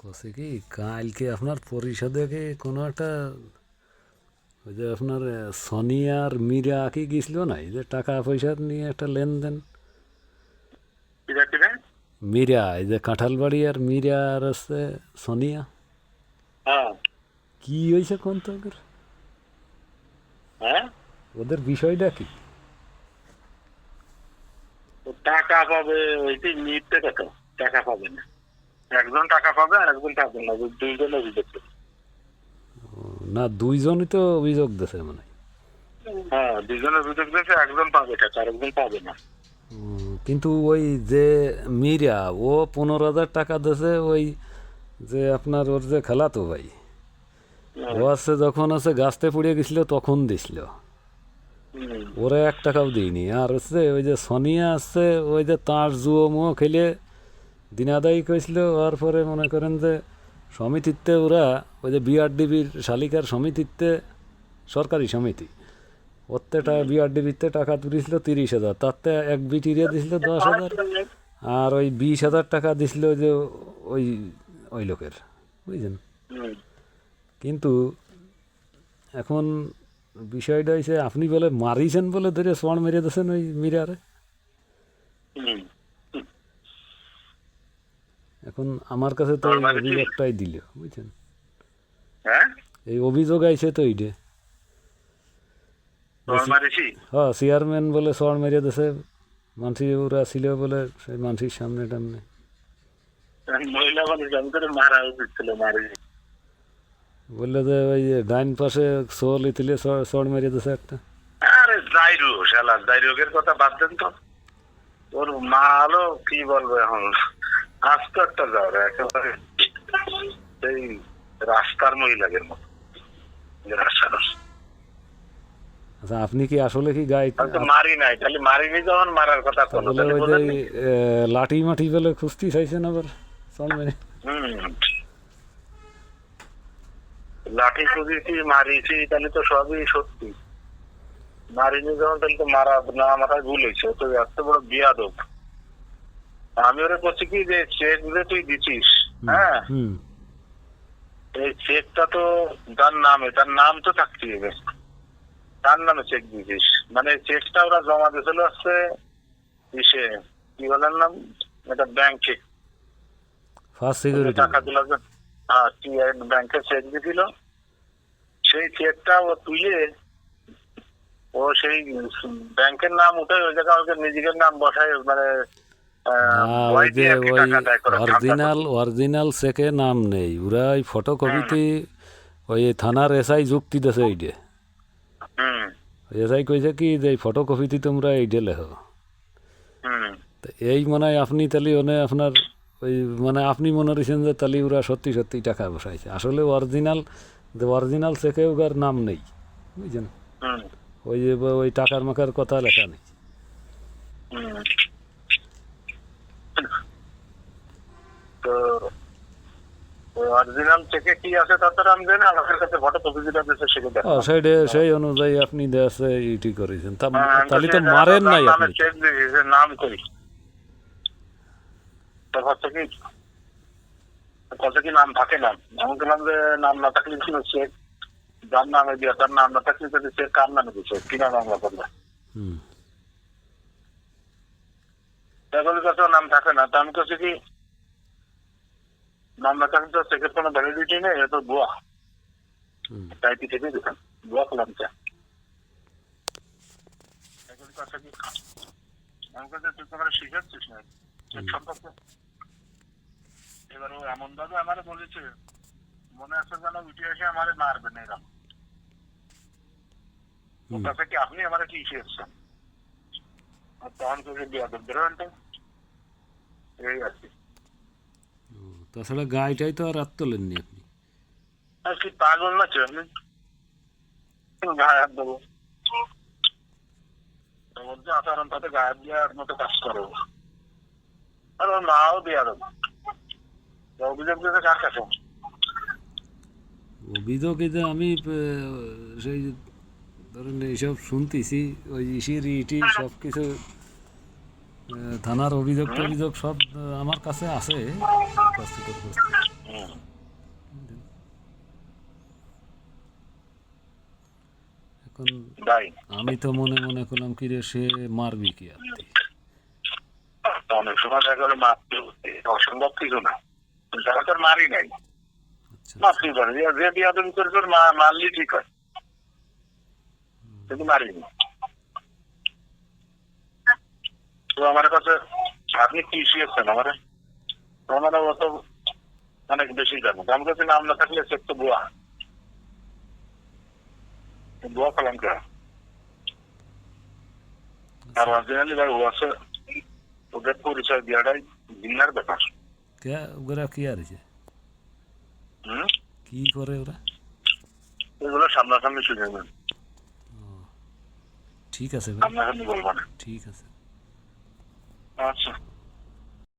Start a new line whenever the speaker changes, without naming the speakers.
কছে কি কালকে আপনার পরিষদে কি কোনো একটা ওই যে আপনার সোনিয়া আর মীরা কি গেছিল না এই যে টাকা পয়সা নিয়ে একটা লেনদেন। মীরা এই যে কাঁঠালবাড়ি আর মীরা আর হচ্ছে সোনিয়া
হ্যাঁ
কি হয়েছে কোন তো
হ্যাঁ
ওদের বিষয়টা কি?
তো টাকা পাবে ওইটি নিতে টাকা টাকা পাবে না, একজন টাকা পাবে আর একজন পাবে না, দুইজন অভিযোগ করবে।
না দুইজনই তো অভিযোগ দিয়েছে মানে।
হ্যাঁ দুইজন অভিযোগ দিয়েছে, একজন পাবে টাকা আর একজন পাবে না।
কিন্তু ওই যে মীরা ও 15,000 টাকা দিয়েছে ওই যে আপনার ওর যে খালাতো ভাই ও আছে যখন আছে গাছতে পুড়িয়ে গেছিল তখন দিছিল, ওরা 1 টাকাও দিইনি। আর হচ্ছে ওই যে সোনিয়া আসছে ওই যে তাঁর জুয়ো মুয়ো খেলে দিনাদায়ী করেছিল, হওয়ার পরে মনে করেন যে সমিতিতে ওরা ওই যে বিআরডিবির শালিকার সমিতিতে সরকারি সমিতি ওতে বিআরডিবিতে টাকা তুলেছিল 30,000, তাতে এক বিটিরে দিছিল 10,000 আর ওই 20,000 টাকা দিছিল যে ওই ওই লোকের, বুঝছেন। কিন্তু এখন বিষয়টা হয়েছে আপনি বলে মারিছেন বলে ধরে সোয়ান মেরে দিয়েছেন ওই মীরারে। এখন আমার কাছে তো এই অভিযোগটাই দিল, বুঝছেন। এই অভিযোগ আইছে তো এইটে হ্যাঁ চেয়ারম্যান বলে সোয়ান মেরে দিয়েছে, মানসি ওরা ছিল বলে সেই মানসির সামনে টামনে
মহিলা মানুষ আমি করে মারা উচিত ছিল, মারি
বললো যে ওই ডাইন পাশে সোল ইতিলে সোয়ান মেরে দিয়েছে একটা।
আরে দাইরু শালা দাইরুকের কথা বাদ দেন তো, ওর মা হলো কি বলবো এখন আস্ত একটা যাও একেবারে সেই রাস্তার মহিলাদের মতো রাস্তার।
আচ্ছা আপনি কি আসলে কি গাই
মারি নাই, খালি মারিনি যখন মারার কথা
বলে ওই যে লাঠি মাটি বলে খুস্তি চাইছেন আবার সোয়ান মেরে।
লাঠি খুঁজেছি মারিছি তাহলে তো সবই সত্যি, মারিনি যখন তাহলে তো মারা না মাথায় ভুল হয়েছে, তো এত বড় বিয়াদব। আমি ওরা করছি কি যে চেক যে তুই দিছিস, হ্যাঁ এই চেকটা তো তার নামে, তার নাম তো থাকতে হবে, তার নামে চেক দিছিস মানে চেকটা ওরা জমা দিয়েছিল হচ্ছে ইসে কি বলার নাম, এটা ব্যাংকে
ফার্স্ট সিকিউরিটি
টাকা দিল, হ্যাঁ ব্যাংকে চেক দিছিল, সেই চেকটা ও তুলে ও সেই ব্যাংকের নাম উঠে ওই জায়গায় ওকে নিজের নাম বসায় মানে
অরিজিনাল চেকে নাম নেই, ওরা ওই ফটোকপিতে ওই থানার এসআই যুক্তি দিয়েছে এইটে। এসআই কইছে কি যে ফটোকপিতে তোমরা এইটে লেখো, এই মনে হয় আপনি তাহলে ওনে আপনার ওই মানে আপনি মনে রেখেছেন যে তাহলে ওরা সত্যি সত্যি টাকা বসাইছে, আসলে অরিজিনাল চেকে ওর নাম নেই, বুঝছেন। ওই যে ওই টাকার মাকার কথা লেখা নেই।
তো অরিজিনাল চেকে কি আছে তাছাড়া আমি জানি, আমার কাছে ফটো কপি যেটা দিয়েছে সেটা দেখো
সেই অনুযায়ী আপনি দেশে ইটি করেছেন, তাহলে তো মারেন নাই আপনি।
চেক দিয়েছে নাম করি তো কত কি নাম থাকে না, আমি বললাম যে নাম না থাকলে কি চেক যার নামে দিয়া তার নাম না থাকলে যদি চেক কার নামে দিচ্ছে কিনা মামলা করবে, সেগুলোর কাছে নাম থাকে না। তা আমি কাছে কি নাম না থাকলে তো চেকের কোনো ভ্যালিডিটি নেই, এ তো ভুয়া, তাই কি থেকে দিতাম ভুয়া করলাম চা সেগুলোর কাছে কি আমার কাছে তুই তোমার শিখাচ্ছিস না সম্পর্কে। এবার ও এমন ভাবে আমার বলেছে মনে আছে যেন উঠে এসে আমার মারবে না এরকম, ওর কাছে কি আপনি আমার কি শিখেছেন আর তখন করে বিয়াদব বেরোনটা এই আর কি।
তাছাড়া গাড়িটাই তো আর রাত তোলেননি আপনি।
আর কি পাগল না আপনি গায়ে হাত দেবো মধ্যে আচরণ তাতে গায়ে দেওয়ার মতো কাজ করো, আর ওর মাও দেওয়া দেবো অভিযোগ দিতে কার কাছে।
অভিযোগ এই যে আমি সেই ধরেন এইসব শুনতেছি ওই ইসির ইটি সব কিছু থানার অভিযোগ টভিযোগ সব আমার কাছে আছে উপস্থিত।
হুম।
এখন
তাই
আমি তো মনে মনে করলাম কি রে সে মারবি কি আর তুই?
অনেক সময় দেখা গেলো মারতে অসম্ভব কিছু না, তারা তো আর মারি নাই,
আচ্ছা
মারতেই পারে, যে বিয়াদবি করে তোর মারলি ঠিক হয়, কিন্তু মারিনি। তো আমার কাছে আপনি কি শিখেছেন আমার অত অনেক বেশি জানো, আমার কাছে নাম না থাকলে সে তো বুয়া বুয়া কালাম কে আর অরিজিনালি ভাই ও আছে, ওদের পরিচয় দেওয়াটাই দিনার ব্যাপার।
কে ওরা কি আর হয়েছে?
হম,
কি করে ওরা?
এগুলো সামনাসামনি শুনে নেবেন,
ঠিক আছে ভাই,
সামনাসামনি বলবো না।
ঠিক আছে।
আচ্ছা।